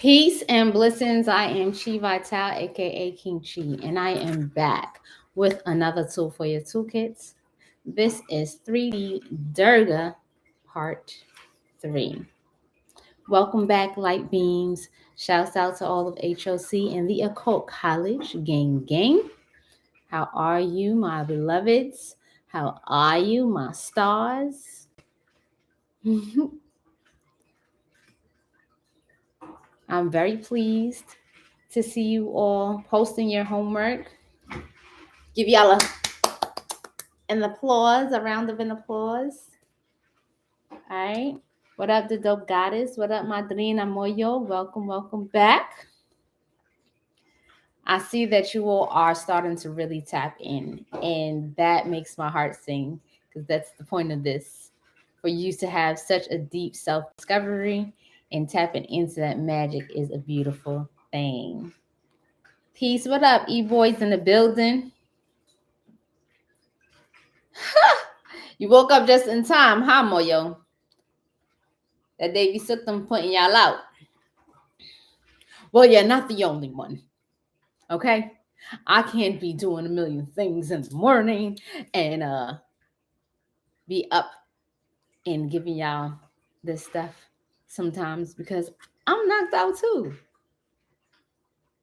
Peace and blessings. I am Chi Vital, aka King Chi, and I am back with another tool for your toolkits. This is 3D Durga Part 3. Welcome back, light beings. Shouts out to all of HOC and the Occult College gang. How are you, my beloveds? How are you, my stars? I'm very pleased to see you all posting your homework. Give y'all an applause, a round of an applause. All right. What up, the dope goddess? What up, Madrina Moyo? Welcome back. I see that you all are starting to really tap in, and that makes my heart sing because that's the point of this, for you to have such a deep self discovery, and tapping into that magic is a beautiful thing. Peace. What up, e boys in the building? You woke up just in time, huh, Moyo? That Davy Sook them putting y'all out. Well, you're not the only one. Okay? I can't be doing a million things in the morning and be up and giving y'all this stuff sometimes because I'm knocked out too.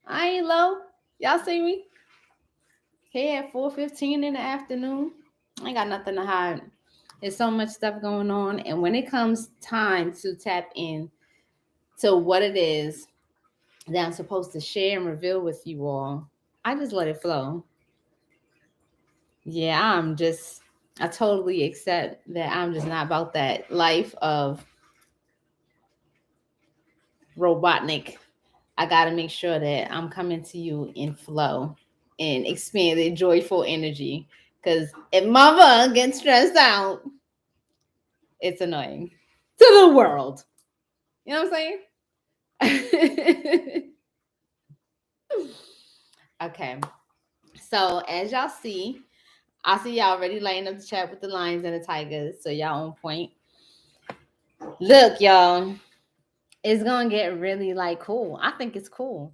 I ain't low. Y'all see me? Here at 4:15 in the afternoon. I ain't got nothing to hide. There's so much stuff going on. And when it comes time to tap in to what it is that I'm supposed to share and reveal with you all, I just let it flow. Yeah, I totally accept that I'm just not about that life of robotnik. I got to make sure that I'm coming to you in flow and expanded, joyful energy. Because if mama gets stressed out, it's annoying to the world. You know what I'm saying? Okay. So, as y'all see, I see y'all already lighting up the chat with the lions and the tigers. So, y'all on point. Look, y'all, it's gonna get really like cool. I think it's cool.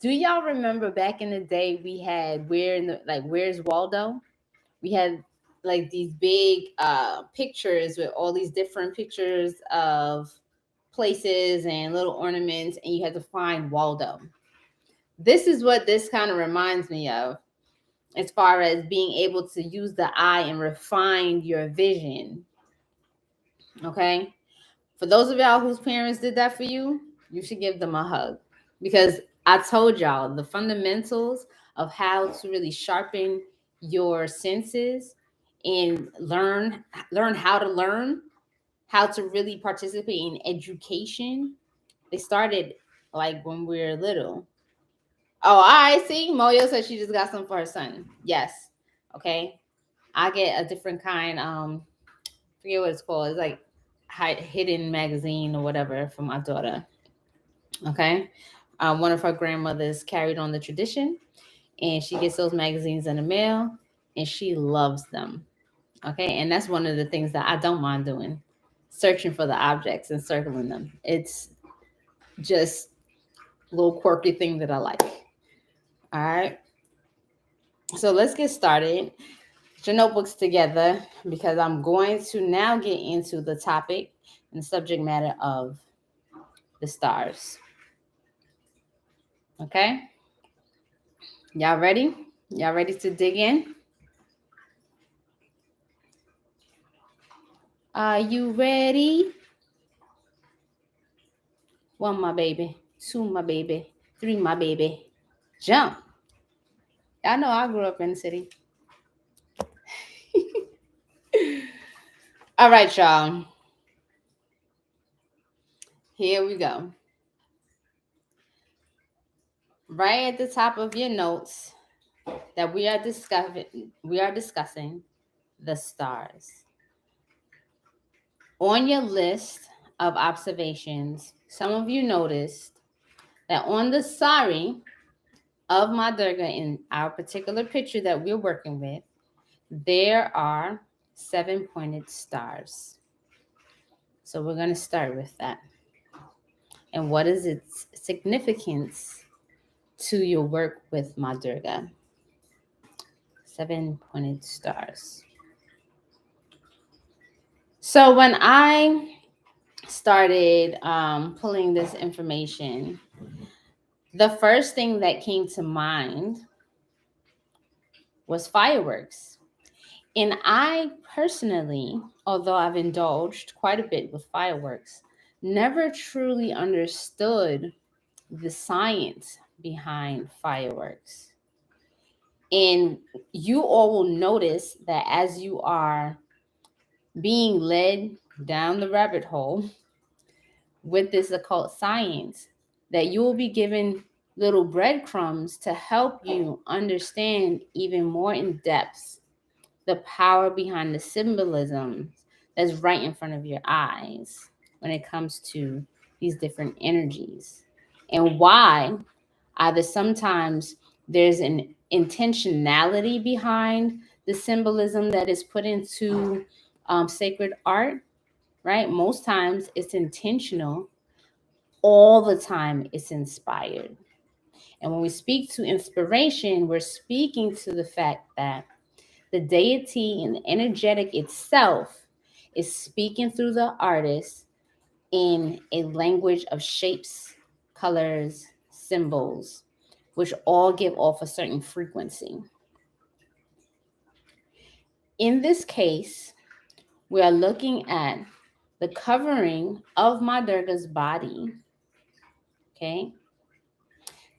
Do y'all remember back in the day we had where's Waldo? We had like these big pictures with all these different pictures of places and little ornaments, and you had to find Waldo. This is what this kind of reminds me of, as far as being able to use the eye and refine your vision. Okay. For those of y'all whose parents did that for you, you should give them a hug, because I told y'all the fundamentals of how to really sharpen your senses and learn how to really participate in education. They started like when we were little. Oh, I see. Moyo said she just got some for her son. Yes. Okay. I get a different kind. Forget what it's called. It's like hidden magazine or whatever for my daughter. Okay. One of her grandmothers carried on the tradition, and she gets those magazines in the mail, and she loves them. Okay. And that's one of the things that I don't mind doing, searching for the objects and circling them. It's just a little quirky thing that I like. All right. So let's get started. Get your notebooks together, because I'm going to now get into the topic and the subject matter of the stars. Okay? Y'all ready? Y'all ready to dig in? Are you ready? One, my baby. Two, my baby. Three, my baby. Jump. Y'all know I grew up in the city. All right, y'all. Here we go. Right at the top of your notes that we are discussing the stars. On your list of observations, some of you noticed that on the sari of my Durga, in our particular picture that we're working with, there are 7 pointed stars. So we're going to start with that. And what is its significance to your work with Ma Durga? 7-pointed stars. So when I started pulling this information, the first thing that came to mind was fireworks. And I personally, although I've indulged quite a bit with fireworks, never truly understood the science behind fireworks. And you all will notice that as you are being led down the rabbit hole with this occult science, that you will be given little breadcrumbs to help you understand even more in depth the power behind the symbolism that's right in front of your eyes when it comes to these different energies, and why either sometimes there's an intentionality behind the symbolism that is put into sacred art, right? Most times it's intentional, all the time it's inspired. And when we speak to inspiration, we're speaking to the fact that the deity and the energetic itself is speaking through the artist in a language of shapes, colors, symbols, which all give off a certain frequency. In this case, we are looking at the covering of Ma Durga's body. Okay.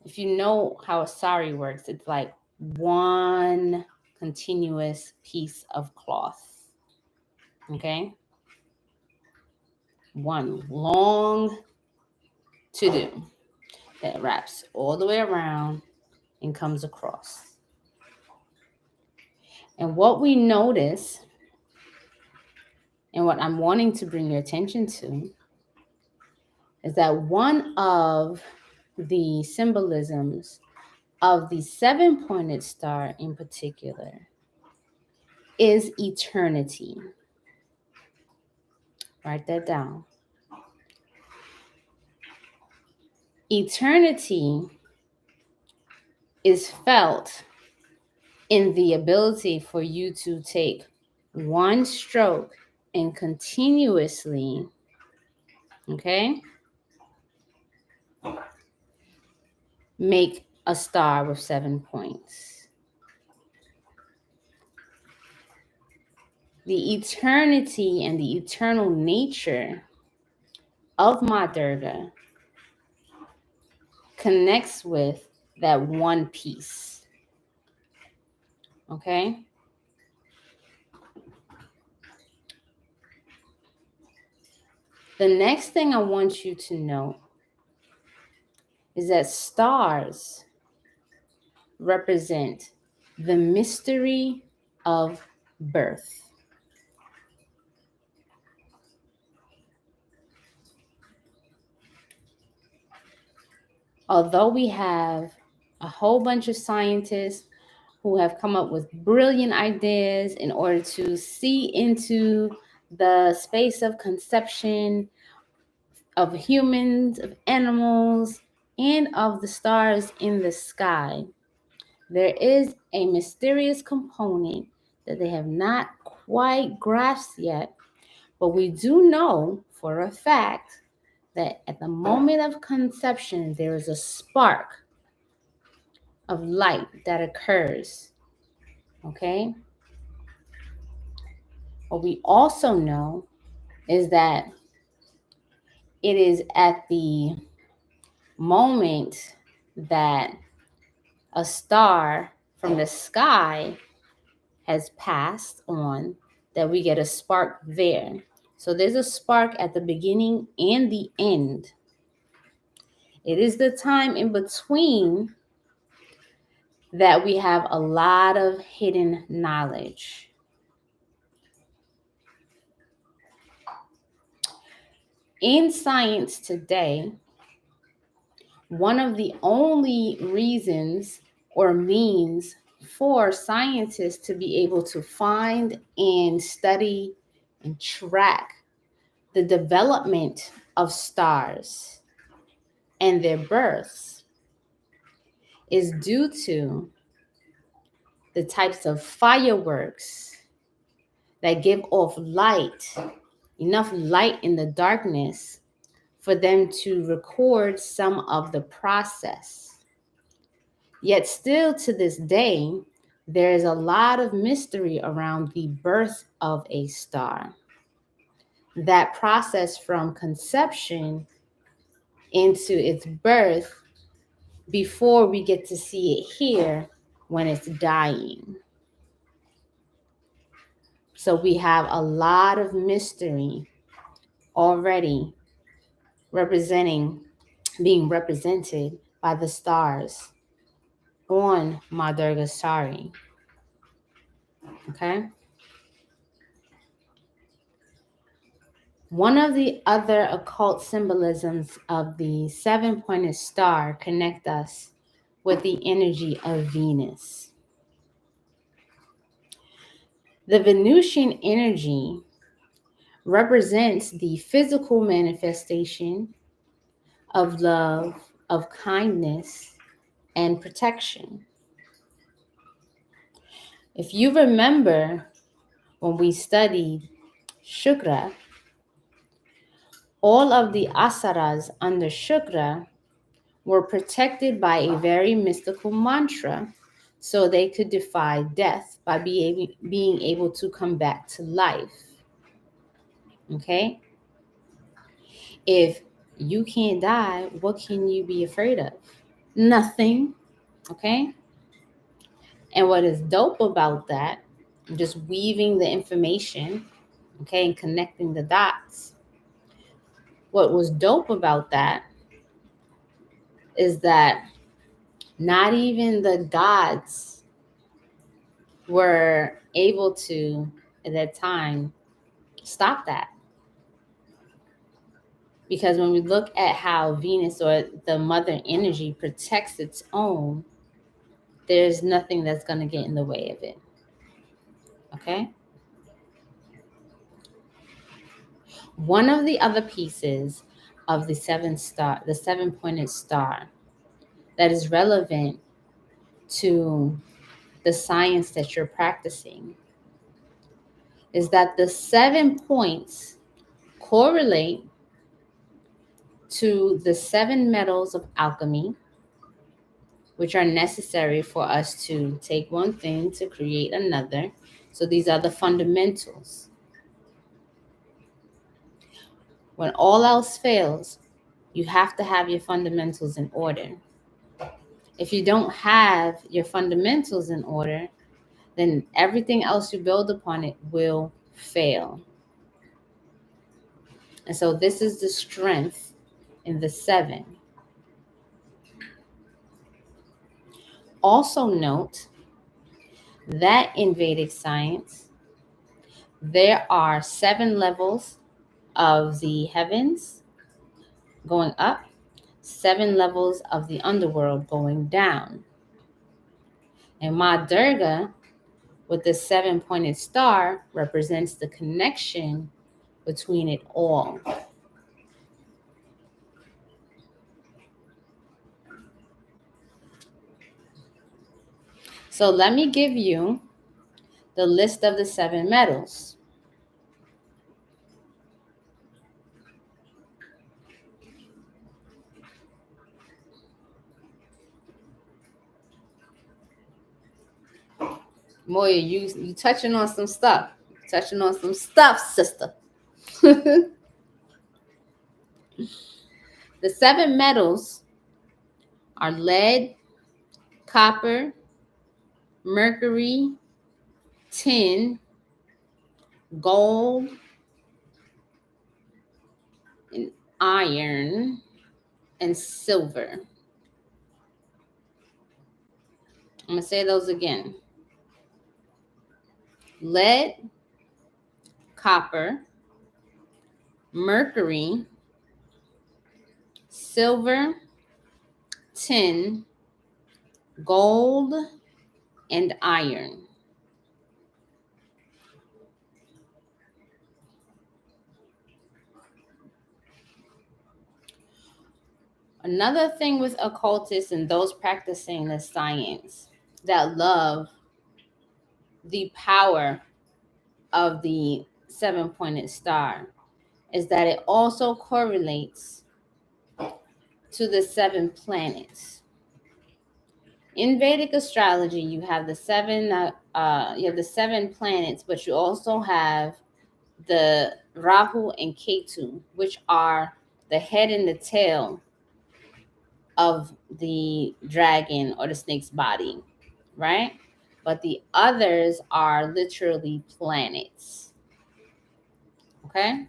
If you know how a sari works, it's like one continuous piece of cloth. Okay. One long to do that wraps all the way around and comes across. And what we notice, and what I'm wanting to bring your attention to, is that one of the symbolisms of the 7-pointed star in particular is eternity. Write that down. Eternity is felt in the ability for you to take one stroke and continuously, okay, make a star with 7 points. The eternity and the eternal nature of Ma Durga connects with that one piece. Okay? The next thing I want you to know is that stars represent the mystery of birth. Although we have a whole bunch of scientists who have come up with brilliant ideas in order to see into the space of conception of humans, of animals, and of the stars in the sky, there is a mysterious component that they have not quite grasped yet, but we do know for a fact that at the moment of conception, there is a spark of light that occurs. Okay? What we also know is that it is at the moment that a star from the sky has passed on that we get a spark there. So there's a spark at the beginning and the end. It is the time in between that we have a lot of hidden knowledge. In science today, one of the only reasons or means for scientists to be able to find and study and track the development of stars and their births is due to the types of fireworks that give off light, enough light in the darkness for them to record some of the process. Yet still to this day, there is a lot of mystery around the birth of a star. That process from conception into its birth before we get to see it here when it's dying. So we have a lot of mystery already being represented by the stars on Ma Durga's sari. Okay? One of the other occult symbolisms of the seven-pointed star connect us with the energy of Venus. The Venusian energy represents the physical manifestation of love, of kindness, and protection. If you remember when we studied Shukra, all of the asaras under Shukra were protected by a very mystical mantra so they could defy death by being able to come back to life. Okay? If you can't die, what can you be afraid of? Nothing. Okay? And what is dope about that, just weaving the information, okay, and connecting the dots. What was dope about that is that not even the gods were able to, at that time, stop that. Because when we look at how Venus or the mother energy protects its own, there's nothing that's going to get in the way of it. Okay? One of the other pieces of the seven-pointed star that is relevant to the science that you're practicing is that the 7 points correlate to the 7 metals of alchemy, which are necessary for us to take one thing to create another. So these are the fundamentals. When all else fails, you have to have your fundamentals in order. If you don't have your fundamentals in order, then everything else you build upon it will fail. And so this is the strength in the 7. Also note that in Vedic science, there are 7 levels of the heavens going up, 7 levels of the underworld going down. And Ma Durga, with the 7-pointed star, represents the connection between it all. So let me give you the list of the 7 metals. Moya, you touching on some stuff. Touching on some stuff, sister. The 7 metals are lead, copper, mercury, tin, gold, and iron, and silver. I'm going to say those again. Lead, copper, mercury, silver, tin, gold, and iron. Another thing with occultists and those practicing the science that love the power of the seven-pointed star is that it also correlates to the seven planets. In Vedic astrology, you have the seven planets, but you also have the Rahu and Ketu, which are the head and the tail of the dragon or the snake's body, right? But the others are literally planets. Okay?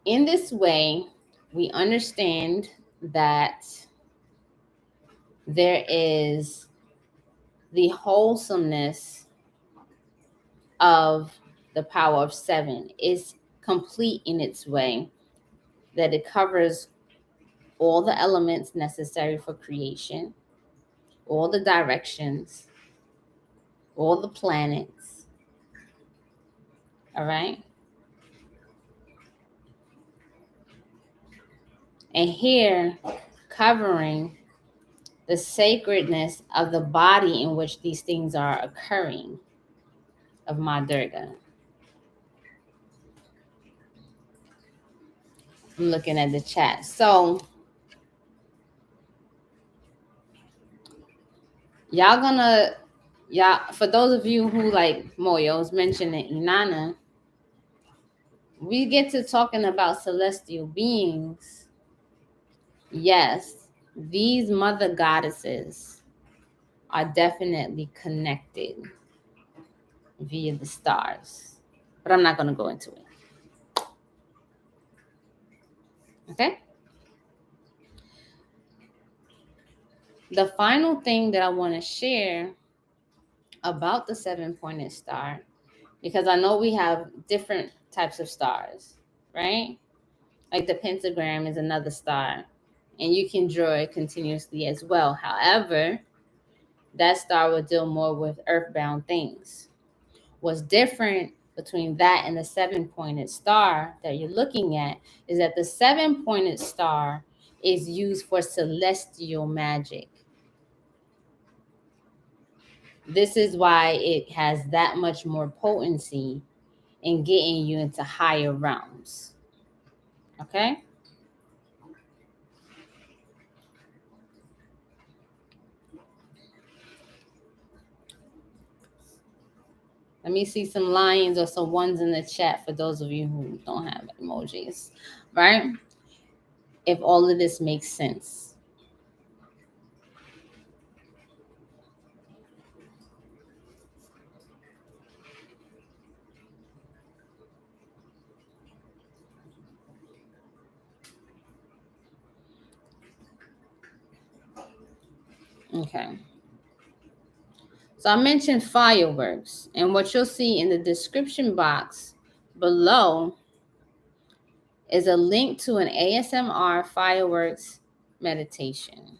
In this way, we understand that there is the wholesomeness of the power of seven is complete in its way, that it covers all the elements necessary for creation, all the directions, all the planets. All right? And here, covering the sacredness of the body in which these things are occurring, of Ma Durga. I'm looking at the chat. So, for those of you who like Moyo's mentioning Inanna, we get to talking about celestial beings. Yes, these mother goddesses are definitely connected via the stars, but I'm not going to go into it. Okay? The final thing that I want to share about the seven-pointed star, because I know we have different types of stars, right? Like the pentagram is another star, and you can draw it continuously as well. However, that star will deal more with earthbound things. What's different between that and the seven-pointed star that you're looking at is that the seven-pointed star is used for celestial magic. This is why it has that much more potency in getting you into higher realms. Okay? Let me see some lions or some ones in the chat for those of you who don't have emojis, right? If all of this makes sense. Okay. So I mentioned fireworks, and what you'll see in the description box below is a link to an ASMR fireworks meditation.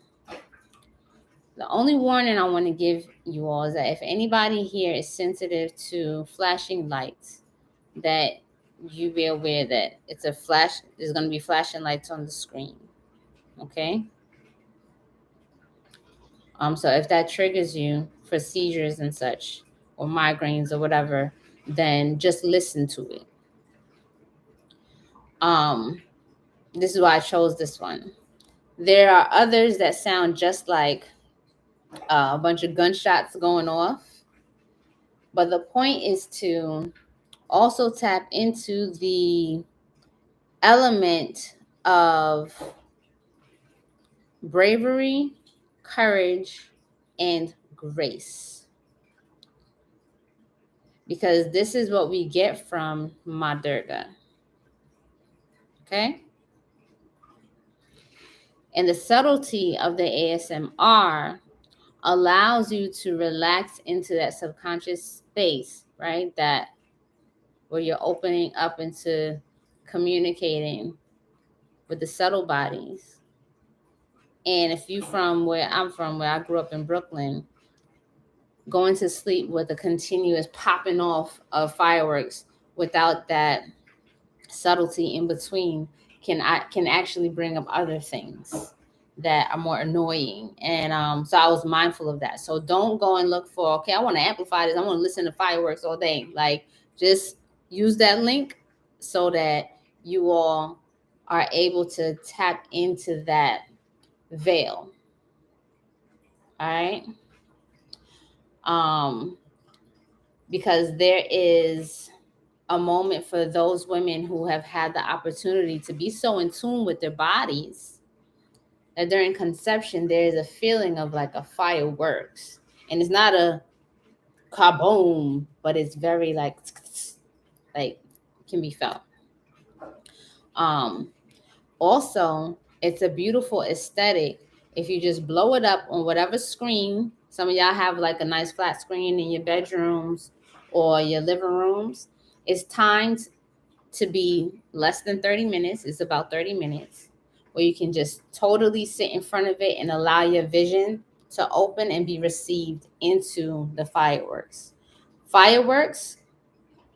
The only warning I want to give you all is that if anybody here is sensitive to flashing lights, that you be aware that it's a flash, there's going to be flashing lights on the screen. Okay? So if that triggers you for seizures and such, or migraines or whatever, then just listen to it. This is why I chose this one. There are others that sound just like a bunch of gunshots going off, but the point is to also tap into the element of bravery, courage, and grace, because this is what we get from Ma Durga. Okay? And the subtlety of the ASMR allows you to relax into that subconscious space, right? That where you're opening up into communicating with the subtle bodies. And if you from where I'm from, where I grew up in Brooklyn, going to sleep with a continuous popping off of fireworks without that subtlety in between can actually bring up other things that are more annoying. And so I was mindful of that. So don't go and look for, okay, I want to amplify this, I want to listen to fireworks all day. Like, just use that link so that you all are able to tap into that veil. All right. Because there is a moment for those women who have had the opportunity to be so in tune with their bodies that during conception there is a feeling of like a fireworks, and it's not a kaboom, but it's very like can be felt. Also, it's a beautiful aesthetic if you just blow it up on whatever screen. Some of y'all have like a nice flat screen in your bedrooms or your living rooms. It's timed to be less than 30 minutes. It's about 30 minutes where you can just totally sit in front of it and allow your vision to open and be received into the fireworks. Fireworks,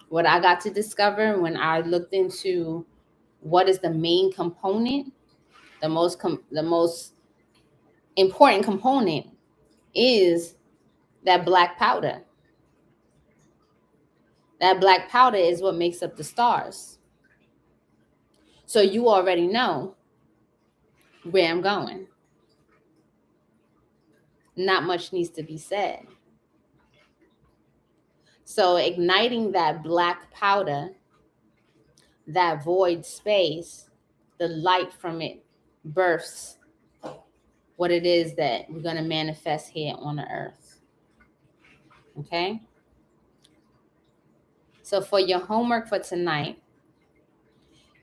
what I got to discover when I looked into what is the main component, the most important component is that black powder. That black powder is what makes up the stars. So you already know where I'm going. Not much needs to be said. So igniting that black powder, that void space, the light from it births what it is that we're going to manifest here on the earth. Okay? So for your homework for tonight,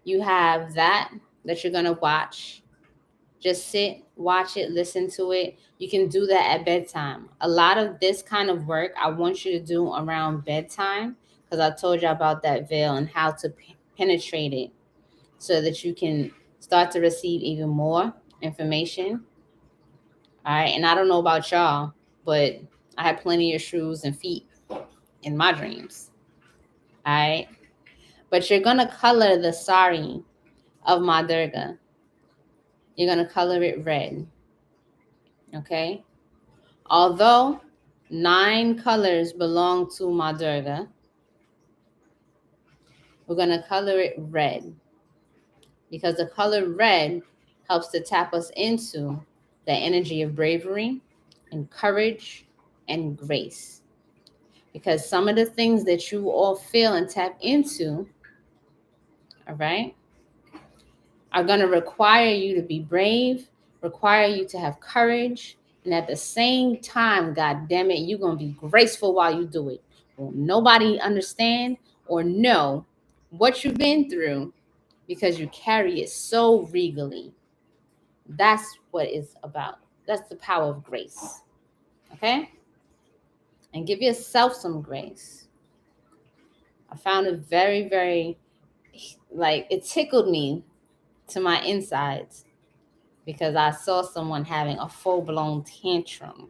you have that you're going to watch. Just sit, watch it, listen to it. You can do that at bedtime. A lot of this kind of work I want you to do around bedtime, because I told you about that veil and how to penetrate it so that you can start to receive even more information. All right. And I don't know about y'all, but I had plenty of shrews and feet in my dreams. All right. But you're going to color the sari of Ma Durga. You're going to color it red. Okay. Although 9 colors belong to Ma Durga, we're going to color it red because the color red helps to tap us into the energy of bravery and courage and grace. Because some of the things that you all feel and tap into, all right, are going to require you to be brave, require you to have courage, and at the same time, God damn it, you're going to be graceful while you do it. Will nobody understand or know what you've been through because you carry it so regally. That's what it's about. That's the power of grace. Okay? And give yourself some grace. I found it very, very, like, it tickled me to my insides because I saw someone having a full-blown tantrum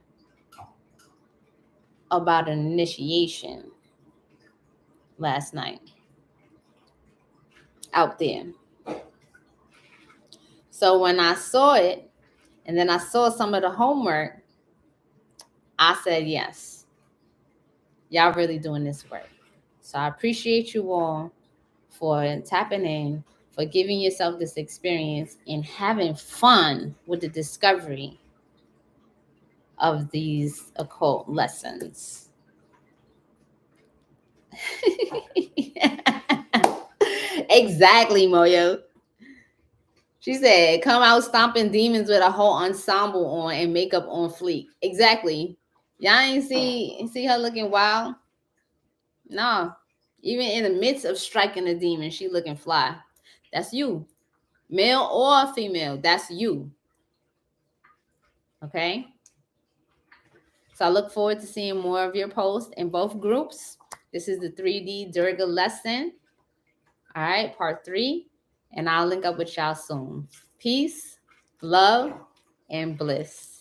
about an initiation last night out there. So when I saw it, and then I saw some of the homework, I said, yes, y'all really doing this work. So I appreciate you all for tapping in, for giving yourself this experience and having fun with the discovery of these occult lessons. Exactly, Moyo. She said, come out stomping demons with a whole ensemble on and makeup on fleek. Exactly. Y'all ain't see her looking wild? No. Even in the midst of striking a demon, she looking fly. That's you. Male or female, that's you. Okay? So I look forward to seeing more of your posts in both groups. This is the 3D Durga lesson. All right, part 3. And I'll link up with y'all soon. Peace, love, and bliss.